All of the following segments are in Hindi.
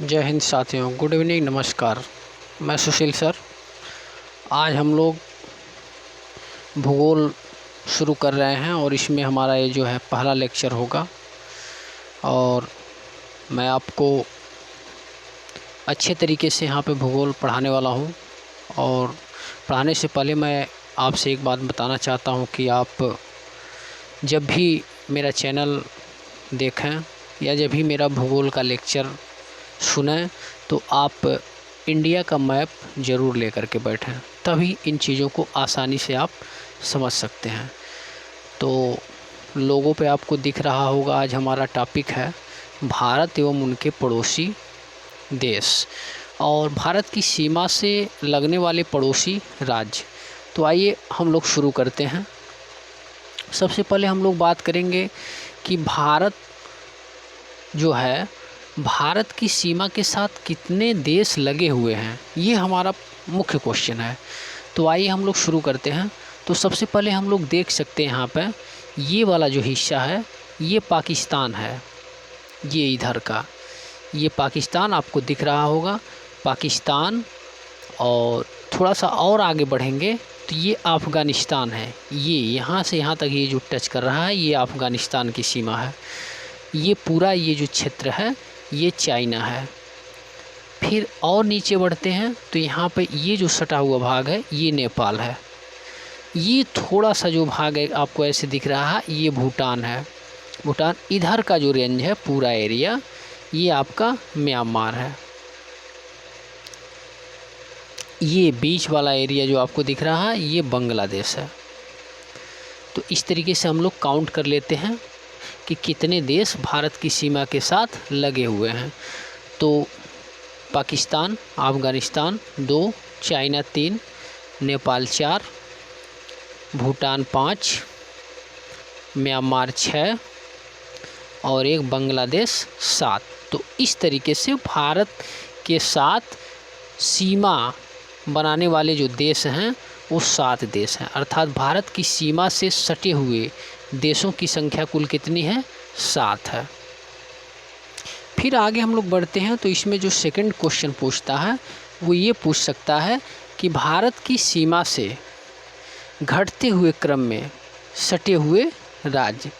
जय हिंद साथियों, गुड इवनिंग, नमस्कार। मैं सुशील सर। आज हम लोग भूगोल शुरू कर रहे हैं और इसमें हमारा ये जो है पहला लेक्चर होगा और मैं आपको अच्छे तरीके से यहाँ पे भूगोल पढ़ाने वाला हूँ। और पढ़ाने से पहले मैं आपसे एक बात बताना चाहता हूँ कि आप जब भी मेरा चैनल देखें या जब भी मेरा भूगोल का लेक्चर सुनें तो आप इंडिया का मैप ज़रूर लेकर के बैठें, तभी इन चीज़ों को आसानी से आप समझ सकते हैं। तो लोगों पे आपको दिख रहा होगा, आज हमारा टॉपिक है भारत एवं उनके पड़ोसी देश और भारत की सीमा से लगने वाले पड़ोसी राज्य। तो आइए हम लोग शुरू करते हैं। सबसे पहले हम लोग बात करेंगे कि भारत जो है, भारत की सीमा के साथ कितने देश लगे हुए हैं, ये हमारा मुख्य क्वेश्चन है। तो आइए हम लोग शुरू करते हैं। तो सबसे पहले हम लोग देख सकते हैं यहाँ पे ये वाला जो हिस्सा है ये पाकिस्तान है। ये इधर का ये पाकिस्तान आपको दिख रहा होगा, पाकिस्तान। और थोड़ा सा और आगे बढ़ेंगे तो ये अफ़गानिस्तान है। ये यहाँ से यहाँ तक ये जो टच कर रहा है ये अफ़गानिस्तान की सीमा है। ये पूरा ये जो क्षेत्र है ये चाइना है। फिर और नीचे बढ़ते हैं तो यहाँ पे ये जो सटा हुआ भाग है ये नेपाल है। ये थोड़ा सा जो भाग है आपको ऐसे दिख रहा है ये भूटान है। भूटान इधर का जो रेंज है पूरा एरिया ये आपका म्यांमार है। ये बीच वाला एरिया जो आपको दिख रहा है ये बांग्लादेश है। तो इस तरीके से हम लोग काउंट कर लेते हैं कि कितने देश भारत की सीमा के साथ लगे हुए हैं। तो पाकिस्तान, अफ़गानिस्तान 2, चाइना 3, नेपाल 4, भूटान 5, म्यांमार 6 और एक बांग्लादेश 7। तो इस तरीके से भारत के साथ सीमा बनाने वाले जो देश हैं वो 7 देश हैं। अर्थात भारत की सीमा से सटे हुए देशों की संख्या कुल कितनी है? 7 है। फिर आगे हम लोग बढ़ते हैं तो इसमें जो सेकंड क्वेश्चन पूछता है वो ये पूछ सकता है कि भारत की सीमा से घटते हुए क्रम में सटे हुए राज्य।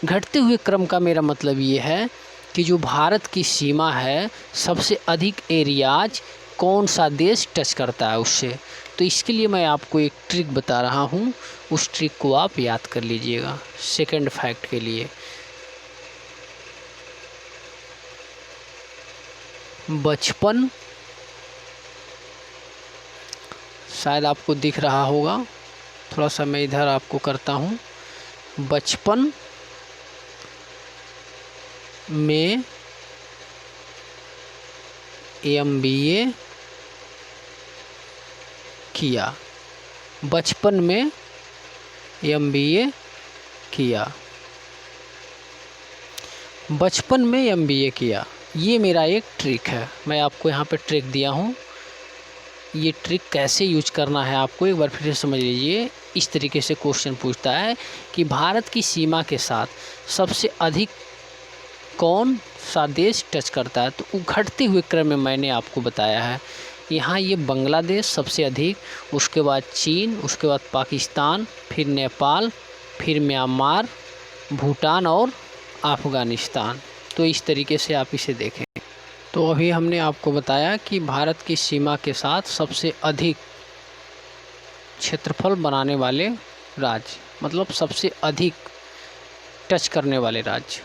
घटते हुए क्रम का मेरा मतलब ये है कि जो भारत की सीमा है सबसे अधिक एरियाज कौन सा देश टच करता है उससे। तो इसके लिए मैं आपको एक ट्रिक बता रहा हूँ, उस ट्रिक को आप याद कर लीजिएगा सेकंड फैक्ट के लिए। बचपन, शायद आपको दिख रहा होगा, थोड़ा सा मैं इधर आपको करता हूँ। बचपन में MBA किया। बचपन में MBA किया। बचपन में MBA किया, ये मेरा एक ट्रिक है। मैं आपको यहाँ पे ट्रिक दिया हूँ। ये ट्रिक कैसे यूज करना है आपको एक बार फिर से समझ लीजिए। इस तरीके से क्वेश्चन पूछता है कि भारत की सीमा के साथ सबसे अधिक कौन सा देश टच करता है। तो घटते हुए क्रम में मैंने आपको बताया है। यहाँ ये बांग्लादेश सबसे अधिक, उसके बाद चीन, उसके बाद पाकिस्तान, फिर नेपाल, फिर म्यांमार, भूटान और अफ़गानिस्तान। तो इस तरीके से आप इसे देखें। तो अभी हमने आपको बताया कि भारत की सीमा के साथ सबसे अधिक क्षेत्रफल बनाने वाले राज्य, मतलब सबसे अधिक टच करने वाले राज्य।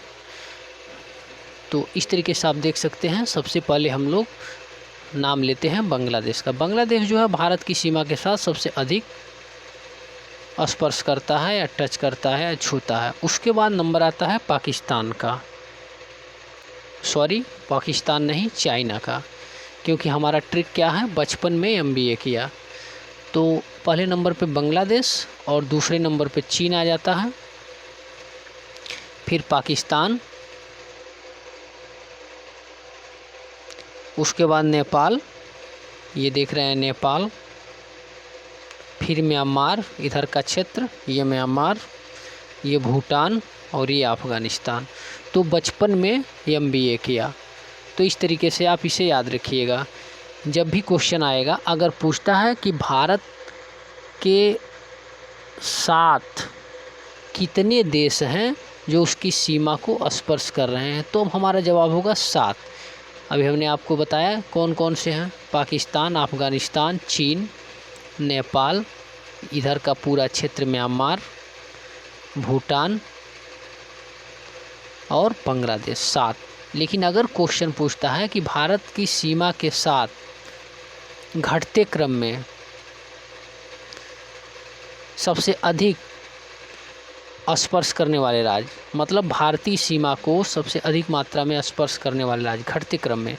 तो इस तरीके से आप देख सकते हैं। सबसे पहले हम लोग नाम लेते हैं बांग्लादेश का। बांग्लादेश जो है भारत की सीमा के साथ सबसे अधिक स्पर्श करता है या टच करता है या छूता है। उसके बाद नंबर आता है पाकिस्तान का, सॉरी पाकिस्तान नहीं, चाइना का, क्योंकि हमारा ट्रिक क्या है, बचपन में MBA किया। तो पहले नंबर पे बांग्लादेश और दूसरे नंबर पे चीन आ जाता है, फिर पाकिस्तान, उसके बाद नेपाल, ये देख रहे हैं नेपाल, फिर म्यांमार, इधर का क्षेत्र ये म्यांमार, ये भूटान और ये अफ़गानिस्तान। तो बचपन में MBA किया। तो इस तरीके से आप इसे याद रखिएगा। जब भी क्वेश्चन आएगा, अगर पूछता है कि भारत के साथ कितने देश हैं जो उसकी सीमा को स्पर्श कर रहे हैं, तो हमारा जवाब होगा 7। अभी हमने आपको बताया कौन कौन से हैं, पाकिस्तान, अफ़गानिस्तान, चीन, नेपाल, इधर का पूरा क्षेत्र म्यांमार, भूटान और बांग्लादेश, 7। लेकिन अगर क्वेश्चन पूछता है कि भारत की सीमा के साथ घटते क्रम में सबसे अधिक स्पर्श करने वाले राज्य, मतलब भारतीय सीमा को सबसे अधिक मात्रा में स्पर्श करने वाले राज्य घटते क्रम में,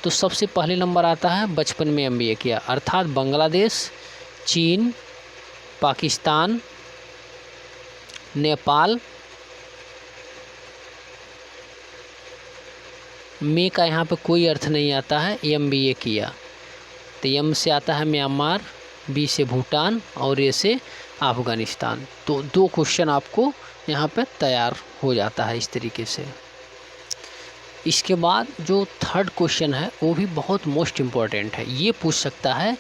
तो सबसे पहले नंबर आता है, बचपन में MBA किया, अर्थात बांग्लादेश, चीन, पाकिस्तान, नेपाल। में का यहाँ पे कोई अर्थ नहीं आता है, MBA किया। तो M से आता है म्यांमार, B से भूटान और A से अफ़गानिस्तान। तो 2 क्वेश्चन आपको यहाँ पे तैयार हो जाता है इस तरीके से। इसके बाद जो थर्ड क्वेश्चन है वो भी बहुत मोस्ट इम्पॉर्टेंट है। ये पूछ सकता है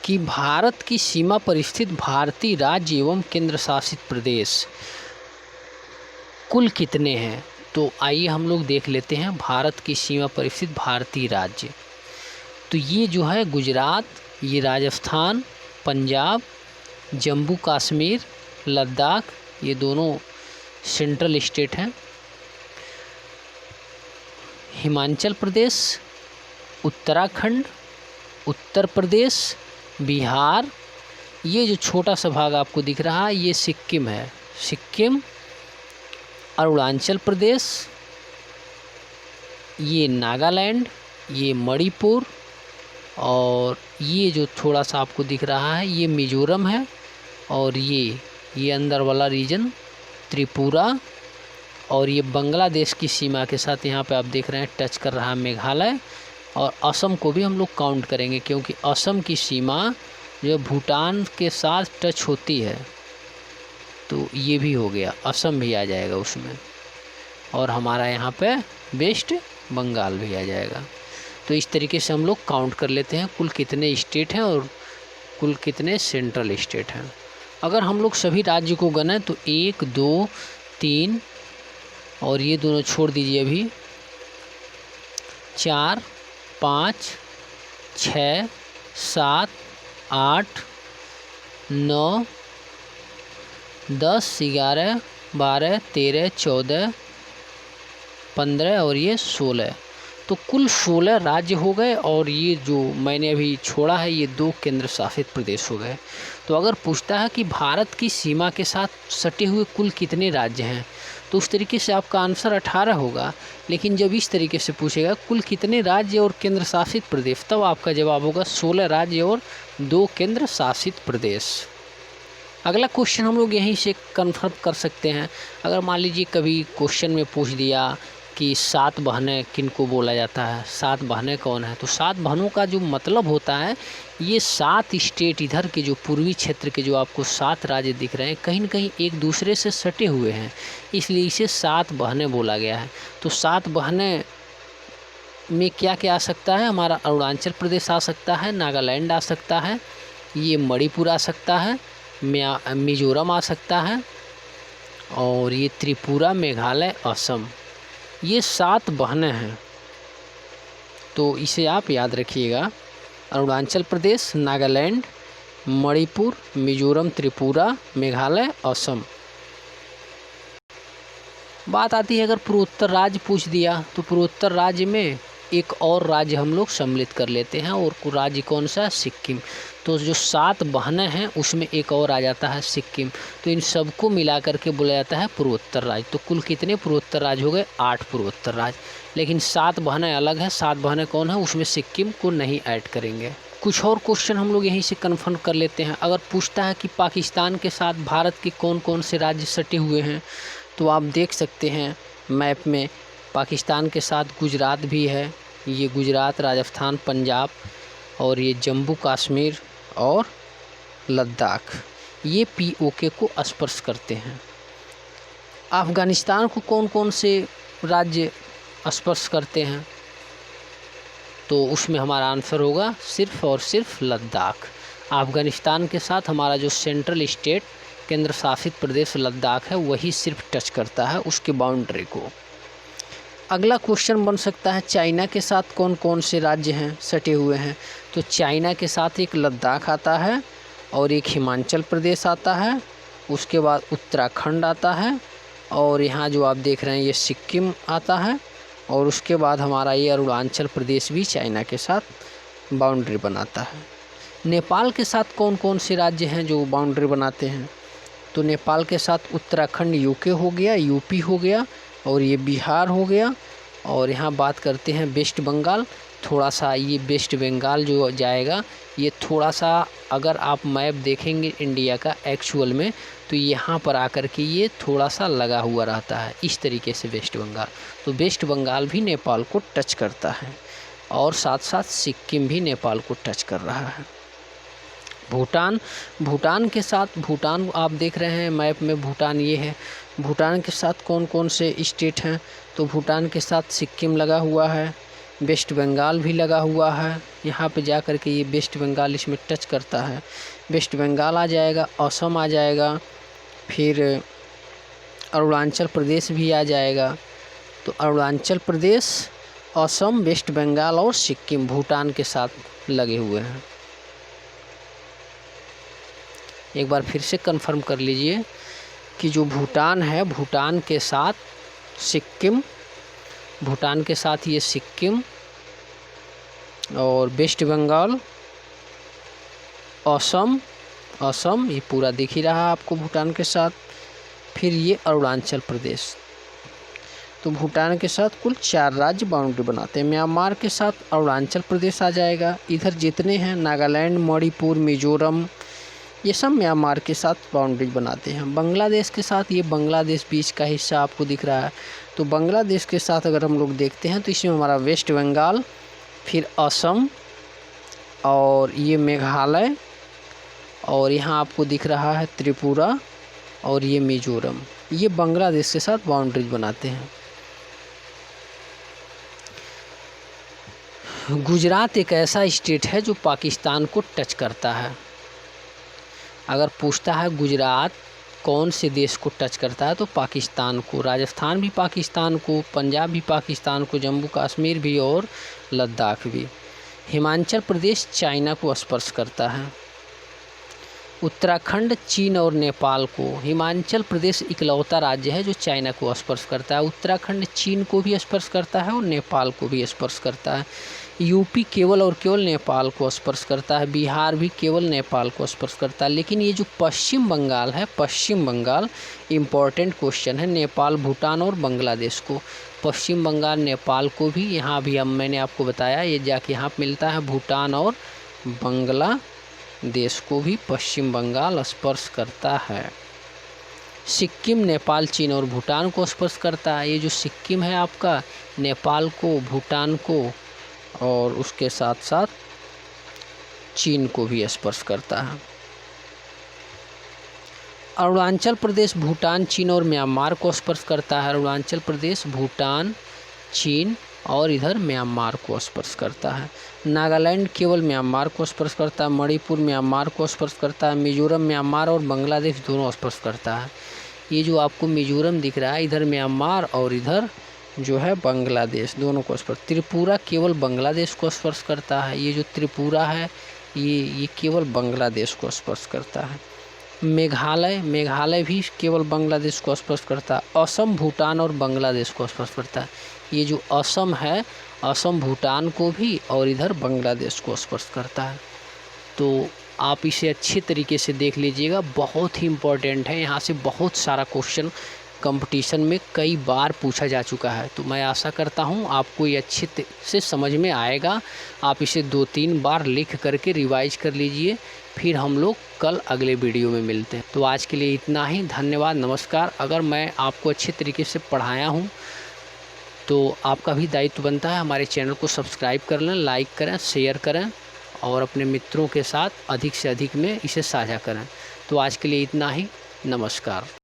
कि भारत की सीमा पर स्थित भारतीय राज्य एवं केंद्र शासित प्रदेश कुल कितने हैं। तो आइए हम लोग देख लेते हैं भारत की सीमा पर स्थित भारतीय राज्य। तो ये जो है गुजरात, ये राजस्थान, पंजाब, जम्मू कश्मीर, लद्दाख, ये दोनों सेंट्रल स्टेट हैं। हिमाचल प्रदेश, उत्तराखंड, उत्तर प्रदेश, बिहार, ये जो छोटा सा भाग आपको दिख रहा है ये सिक्किम है, सिक्किम, अरुणाचल प्रदेश, ये नागालैंड, ये मणिपुर और ये जो थोड़ा सा आपको दिख रहा है ये मिजोरम है और ये अंदर वाला रीजन त्रिपुरा और ये बांग्लादेश की सीमा के साथ यहाँ पे आप देख रहे हैं टच कर रहा है मेघालय। और असम को भी हम लोग काउंट करेंगे क्योंकि असम की सीमा जो भूटान के साथ टच होती है, तो ये भी हो गया, असम भी आ जाएगा उसमें और हमारा यहाँ पे वेस्ट बंगाल भी आ जाएगा। तो इस तरीके से हम लोग काउंट कर लेते हैं कुल कितने स्टेट हैं और कुल कितने सेंट्रल स्टेट हैं। अगर हम लोग सभी राज्य को गने तो 1, 2, 3 और ये दोनों छोड़ दीजिए अभी, 4, 5, 6, 7, 8, 9, 10, 11, 12, 13, 14, 15 और ये 16, तो कुल 16 राज्य हो गए और ये जो मैंने अभी छोड़ा है ये 2 केंद्र शासित प्रदेश हो गए। तो अगर पूछता है कि भारत की सीमा के साथ सटे हुए कुल कितने राज्य हैं, तो उस तरीके से आपका आंसर 18 होगा। लेकिन जब इस तरीके से पूछेगा कुल कितने राज्य और केंद्र शासित प्रदेश, तब आपका जवाब होगा 16 राज्य और 2 केंद्र शासित प्रदेश। अगला क्वेश्चन हम लोग यहीं से कन्फर्म कर सकते हैं। अगर मान लीजिए कभी क्वेश्चन में पूछ दिया कि 7 बहनें किन को बोला जाता है, 7 बहनें कौन है, तो 7 बहनों का जो मतलब होता है ये 7 स्टेट इधर के जो पूर्वी क्षेत्र के जो आपको 7 राज्य दिख रहे हैं कहीं न कहीं एक दूसरे से सटे हुए हैं, इसलिए इसे 7 बहनें बोला गया है। तो 7 बहनें में क्या क्या आ सकता है, हमारा अरुणाचल प्रदेश आ सकता है, नागालैंड आ सकता है, ये मणिपुर आ सकता है, मिजोरम आ सकता है और ये त्रिपुरा, मेघालय, असम, ये 7 बहनें हैं। तो इसे आप याद रखिएगा, अरुणाचल प्रदेश, नागालैंड, मणिपुर, मिजोरम, त्रिपुरा, मेघालय, असम। बात आती है अगर पूर्वोत्तर राज्य पूछ दिया तो पूर्वोत्तर राज्य में एक और राज्य हम लोग सम्मिलित कर लेते हैं और राज्य कौन सा, सिक्किम। तो जो 7 बहनें हैं उसमें एक और आ जाता है सिक्किम। तो इन सबको मिला करके बोला जाता है पूर्वोत्तर राज्य। तो कुल कितने पूर्वोत्तर राज्य हो गए, 8 पूर्वोत्तर राज्य। लेकिन 7 बहनें अलग हैं, 7 बहनें कौन है, उसमें सिक्किम को नहीं ऐड करेंगे। कुछ और क्वेश्चन हम लोग यहीं से कन्फर्म कर लेते हैं। अगर पूछता है कि पाकिस्तान के साथ भारत के कौन कौन से राज्य सटे हुए हैं, तो आप देख सकते हैं मैप में पाकिस्तान के साथ गुजरात भी है, ये गुजरात, राजस्थान, पंजाब और ये जम्मू कश्मीर और लद्दाख, ये POK को स्पर्श करते हैं। अफ़गानिस्तान को कौन कौन से राज्य स्पर्श करते हैं, तो उसमें हमारा आंसर होगा सिर्फ़ और सिर्फ लद्दाख। अफ़गानिस्तान के साथ हमारा जो सेंट्रल स्टेट केंद्र शासित प्रदेश लद्दाख है वही सिर्फ टच करता है उसके बाउंड्री को। अगला क्वेश्चन बन सकता है चाइना के साथ कौन कौन से राज्य हैं सटे हुए हैं। तो चाइना के साथ एक लद्दाख आता है और एक हिमाचल प्रदेश आता है, उसके बाद उत्तराखंड आता है और यहाँ जो आप देख रहे हैं ये सिक्किम आता है और उसके बाद हमारा ये अरुणाचल प्रदेश भी चाइना के साथ बाउंड्री बनाता है। नेपाल के साथ कौन कौन से राज्य हैं जो बाउंड्री बनाते हैं। तो नेपाल के साथ उत्तराखंड यूके हो गया, यूपी हो गया और ये बिहार हो गया। और यहाँ बात करते हैं वेस्ट बंगाल। थोड़ा सा ये वेस्ट बंगाल जो जाएगा ये थोड़ा सा अगर आप मैप देखेंगे इंडिया का एक्चुअल में तो यहाँ पर आकर के ये थोड़ा सा लगा हुआ रहता है इस तरीके से वेस्ट बंगाल। तो वेस्ट बंगाल भी नेपाल को टच करता है और साथ साथ सिक्किम भी नेपाल को टच कर रहा है। भूटान के साथ भूटान आप देख रहे हैं मैप में, भूटान ये है। भूटान के साथ कौन कौन से स्टेट हैं। तो भूटान के साथ सिक्किम लगा हुआ है, वेस्ट बंगाल भी लगा हुआ है। यहाँ पे जा कर के ये वेस्ट बंगाल इसमें टच करता है। वेस्ट बंगाल आ जाएगा, असम आ जाएगा, फिर अरुणाचल प्रदेश भी आ जाएगा। तो अरुणाचल प्रदेश, असम, वेस्ट बंगाल और सिक्किम भूटान के साथ लगे हुए हैं। एक बार फिर से कंफर्म कर लीजिए कि जो भूटान है भूटान के साथ सिक्किम, भूटान के साथ ये सिक्किम और वेस्ट बंगाल, असम ये पूरा दिख ही रहा है आपको भूटान के साथ। फिर ये अरुणाचल प्रदेश। तो भूटान के साथ कुल 4 राज्य बाउंड्री बनाते हैं। म्यांमार के साथ अरुणाचल प्रदेश आ जाएगा। इधर जितने हैं नागालैंड, मणिपुर, मिजोरम ये सब म्यांमार के साथ बाउंड्री बनाते हैं। बांग्लादेश के साथ ये बांग्लादेश बीच का हिस्सा आपको दिख रहा है। तो बांग्लादेश के साथ अगर हम लोग देखते हैं तो इसमें हमारा वेस्ट बंगाल, फिर असम और ये मेघालय और यहाँ आपको दिख रहा है त्रिपुरा और ये मिजोरम, ये बांग्लादेश के साथ बाउंड्रीज बनाते हैं। गुजरात एक ऐसा स्टेट है जो पाकिस्तान को टच करता है। अगर पूछता है गुजरात कौन से देश को टच करता है तो पाकिस्तान को। राजस्थान भी पाकिस्तान को, पंजाब भी पाकिस्तान को, जम्मू कश्मीर भी और लद्दाख भी। हिमाचल प्रदेश चाइना को स्पर्श करता है। उत्तराखंड चीन और नेपाल को। हिमाचल प्रदेश इकलौता राज्य है जो चाइना को स्पर्श करता है। उत्तराखंड चीन को भी स्पर्श करता है और नेपाल को भी स्पर्श करता है। यूपी केवल और केवल नेपाल को स्पर्श करता है। बिहार भी केवल नेपाल को स्पर्श करता है। लेकिन ये जो पश्चिम बंगाल है, पश्चिम बंगाल इम्पॉर्टेंट क्वेश्चन है। नेपाल, भूटान और बांग्लादेश को, पश्चिम बंगाल नेपाल को भी यहाँ भी हम मैंने आपको बताया ये जाके यहाँ मिलता है। भूटान और बांग्लादेश को भी पश्चिम बंगाल स्पर्श करता है। सिक्किम नेपाल, चीन और भूटान को स्पर्श करता है। ये जो सिक्किम है आपका नेपाल को, भूटान को और उसके साथ साथ चीन को भी स्पर्श करता है। अरुणाचल प्रदेश भूटान, चीन और म्यांमार को स्पर्श करता है। अरुणाचल प्रदेश भूटान, चीन और इधर म्यांमार को स्पर्श करता है। नागालैंड केवल म्यांमार को स्पर्श करता है। मणिपुर म्यांमार को स्पर्श करता है। मिजोरम म्यांमार और बांग्लादेश दोनों स्पर्श करता है। ये जो आपको मिजोरम दिख रहा है इधर म्यांमार और इधर जो है बांग्लादेश दोनों को स्पर्श। त्रिपुरा केवल बांग्लादेश को स्पर्श करता है। ये जो त्रिपुरा है ये केवल बांग्लादेश को स्पर्श करता है। मेघालय भी केवल बांग्लादेश को स्पर्श करता है। असम भूटान और बांग्लादेश को स्पर्श करता है। ये जो असम है असम भूटान को भी और इधर बांग्लादेश को स्पर्श करता है। तो आप इसे अच्छे तरीके से देख लीजिएगा, बहुत ही इम्पोर्टेंट है। यहाँ से बहुत सारा क्वेश्चन कंपटीशन में कई बार पूछा जा चुका है। तो मैं आशा करता हूँ आपको ये अच्छे से समझ में आएगा। आप इसे 2-3 बार लिख करके रिवाइज कर लीजिए। फिर हम लोग कल अगले वीडियो में मिलते हैं। तो आज के लिए इतना ही। धन्यवाद, नमस्कार। अगर मैं आपको अच्छे तरीके से पढ़ाया हूँ तो आपका भी दायित्व बनता है हमारे चैनल को सब्सक्राइब कर लें, लाइक करें, शेयर करें और अपने मित्रों के साथ अधिक से अधिक में इसे साझा करें। तो आज के लिए इतना ही। नमस्कार।